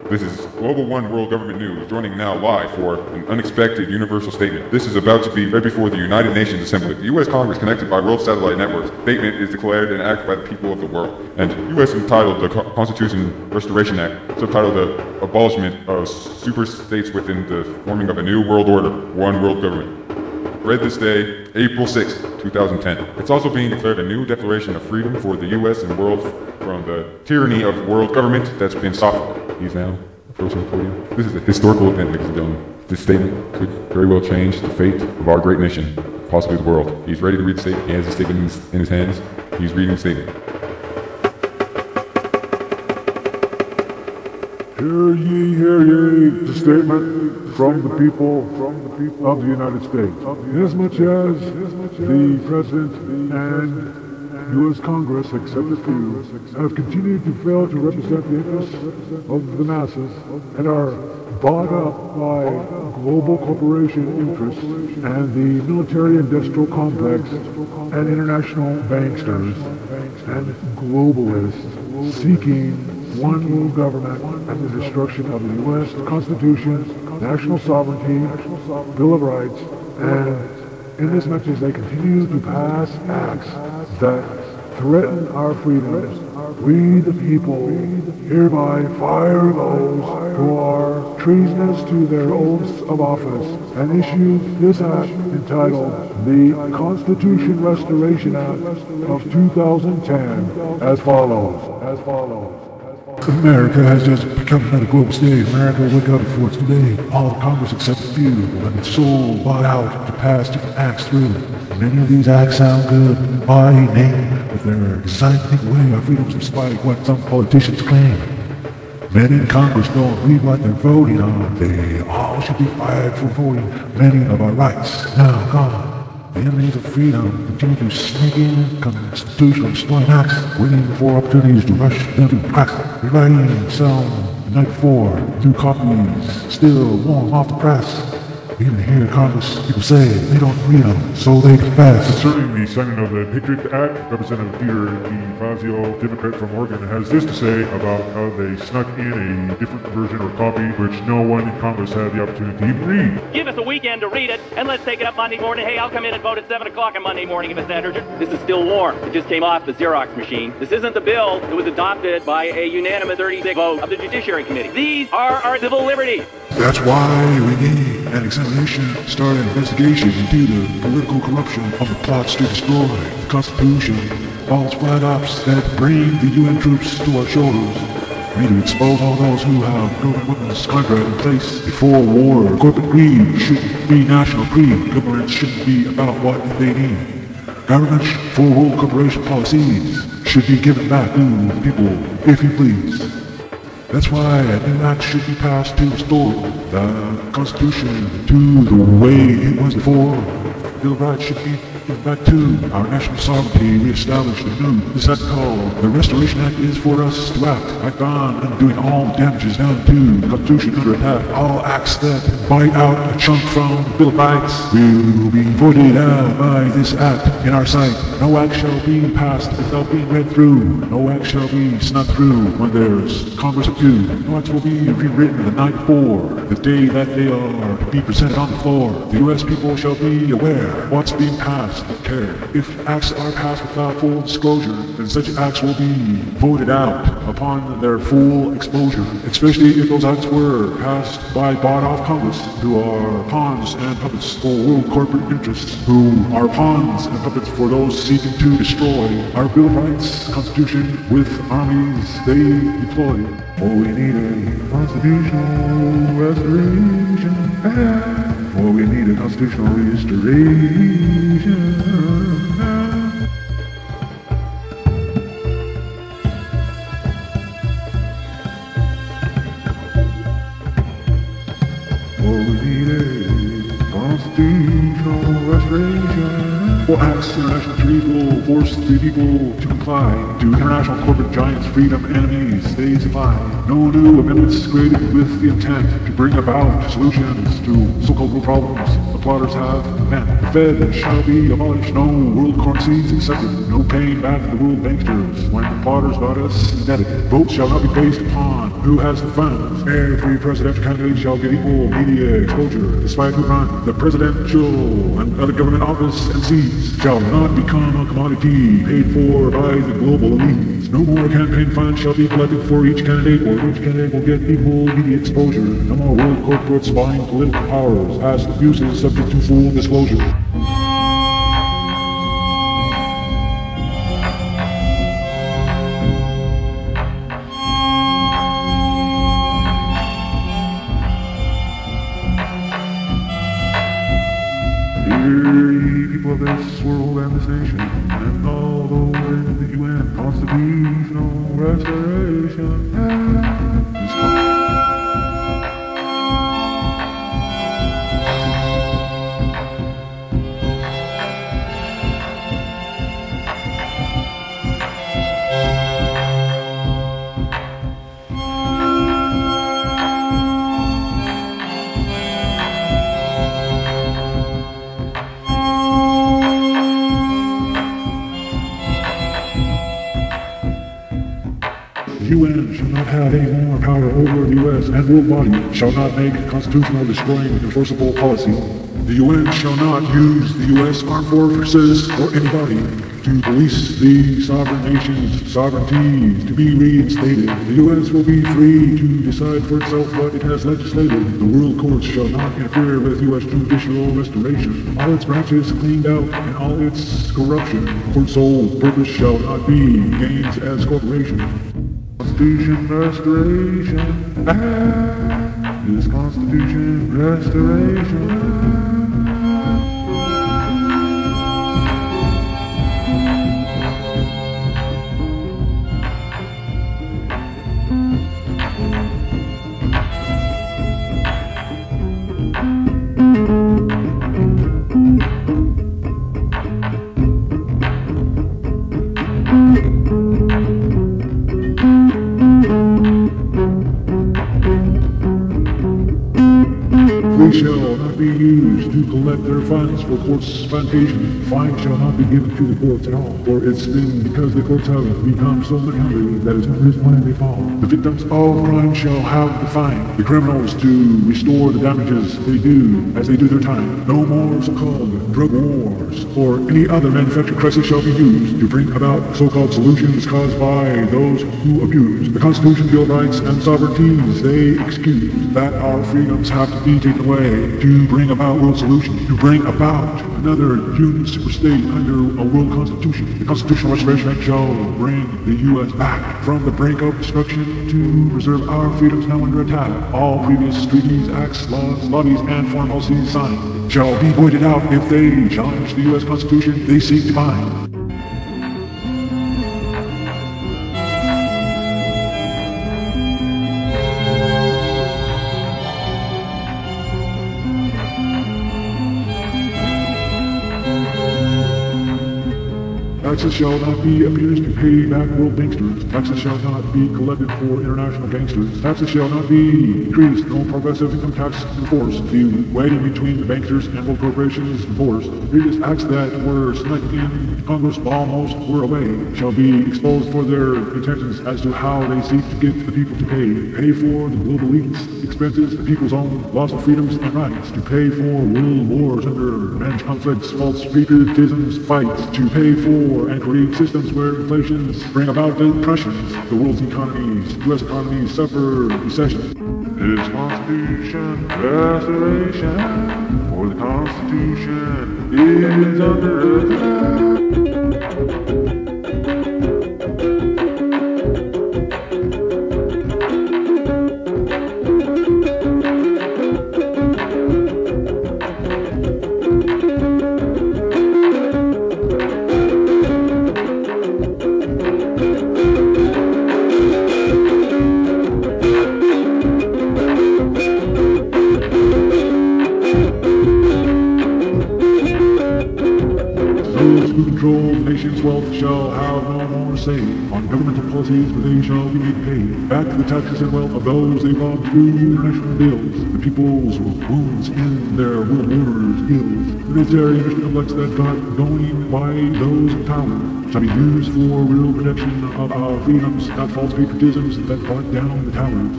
This is Global One World Government News, joining now live for an unexpected universal statement. This is about to be right before the United Nations Assembly. The U.S. Congress, connected by world satellite networks, statement is declared an act by the people of the world. And U.S. entitled the Constitution Restoration Act, subtitled the abolishment of super states within the forming of a new world order, one world government. Read this day, April 6, 2010. It's also being declared a new declaration of freedom for the U.S. and the world from the tyranny of world government that's been softened. He's now approaching the podium. This is a historical event, ladies and gentlemen. This statement could very well change the fate of our great nation, possibly the world. He's ready to read the statement. He has the statement in his hands. He's reading the statement. Hear ye, the statement from the people of the United States. Inasmuch as the President and U.S. Congress, except a few, have continued to fail to represent the interests of the masses and are bought up by global corporation interests and the military-industrial complex and international banksters and globalists seeking one world government and the destruction of the U.S. Constitution, national sovereignty, Bill of Rights, and inasmuch as they continue to pass acts that threaten our freedoms, we the people hereby fire those who are treasonous to their oaths of office and issue this act entitled the Constitution Restoration Act of 2010 as follows. America has just become another global state. America will wake up before it's today. All of Congress except a few have been so bought out to pass different acts through. Many of these acts sound good by name, but they're designed to take away our freedoms despite what some politicians claim. Many in Congress don't read what they're voting on. They all should be fired for voting many of our rights now gone. The enemies of freedom continue to sneak in constitutional destroying acts, waiting for opportunities to rush them to press, rewriting some the night before, through copies still warm off the press. We even hear Congress people say they don't read them, so they confess. Concerning the signing of the Patriot Act, Representative Peter D. Fazio, Democrat from Oregon, has this to say about how they snuck in a different version or copy which no one in Congress had the opportunity to even read. Give us a weekend to read it, and let's take it up Monday morning. Hey, I'll come in and vote at 7 o'clock on Monday morning if it's that urgent. This is still warm. It just came off the Xerox machine. This isn't the bill that was adopted by a unanimous 36 vote of the Judiciary Committee. These are our civil liberties. That's why we need an examination, start an investigation into the political corruption of the plots to destroy the Constitution, false flag ops that bring the UN troops to our shoulders. We need to expose all those who have government weapons contract in place before war. Corporate greed shouldn't be national greed. Governments shouldn't be about what they need. Governments for world corporation policies should be given back to the people, if you please. That's why a new act should be passed to restore the Constitution to the way it was before. Bill of Rights should be given back to our national sovereignty reestablished anew. This act called the Restoration Act is for us to act on undoing all damages done to the Constitution under attack. All acts that bite out a chunk from the Bill of Rights will be voided out by this act in our sight. No act shall be passed without being read through. No act shall be snuck through when there's Congress of two. No acts will be rewritten the night before, the day that they are to be presented on the floor. The U.S. people shall be aware what's being passed with care. If acts are passed without full disclosure, then such acts will be voted out upon their full exposure, especially if those acts were passed by bought-off Congress, who are pawns and puppets for world corporate interests, who are pawns and puppets for those seeking to destroy our Bill of Rights, Constitution, with armies they deploy. Oh, we need a constitutional restoration act. Oh, we need a constitutional restoration act. Oh, we need a constitutional restoration. For acts, international treaties will force the people to comply to international corporate giants' freedom enemies they supply. No new amendments created with the intent to bring about solutions to so-called world problems. plotters have meant. The Fed shall be abolished, no world currencies accepted, no paying back the world banksters when the plotters got us indebted. Votes shall not be based upon who has the funds. Every presidential candidate shall get equal media exposure, despite who runs. The presidential and other government office and seats shall not become a commodity paid for by the global elites. No more campaign funds shall be collected for each candidate, or each candidate will get equal media exposure. No more world corporates buying political powers, past abuses subject to full disclosure. Hear ye people of this world and this nation, and all those in the UN constitutional restoration. The UN shall not have any more power over the US, and world body shall not make constitutional destroying enforceable policy. The UN shall not use the US armed forces or anybody to police the sovereign nation's sovereignties to be reinstated. The US will be free to decide for itself what it has legislated. The world courts shall not interfere with US judicial restoration. All its branches cleaned out and all its corruption. Court sole purpose shall not be gains as corporation. Constitution restoration, this Constitution restoration. They shall not be used to collect their funds for courts' plantation. Fines shall not be given to the courts at all, for it's been because the courts have become so hungry that it's no reason why they fall. The victims of crime shall have the fine, the criminals to restore the damages they do as they do their time. No more so-called drug wars or any other manufactured crisis shall be used to bring about so-called solutions caused by those who abuse the Constitution, Bill of Rights, and sovereignties they excuse. That our freedoms have to be taken away to bring about world solutions, to bring about another union superstate under a world constitution. The Constitutional Restoration Act shall bring the U.S. back from the brink of destruction to preserve our freedoms now under attack. All previous treaties, acts, laws, lobbies, and foreign policies signed shall be voided out if they challenge the U.S. Constitution they seek to bind. Taxes shall not be abused to pay back world banksters. Taxes shall not be collected for international gangsters. Taxes shall not be increased. No progressive income tax enforced. The weighting between the banksters and world corporations enforced. The previous acts that were snuck in Congress almost were away shall be exposed for their intentions as to how they seek to get the people to pay for the global elites' expenses, the people's own loss of freedoms and rights, to pay for world wars under managed conflicts, false patriotisms, fights, to pay for and create systems where inflations bring about depressions. The world's economies, U.S. economies, suffer recession. This Constitution restoration, for the Constitution is under attack. control the nation's wealth shall have no more say on governmental policies, but they shall be made pay back the taxes and wealth of those they robbed through international bills. The people's wounds in their world orders ills. The military neglects that got going by those in power shall be used for real protection of our freedoms, not false patriotisms that brought down the towers.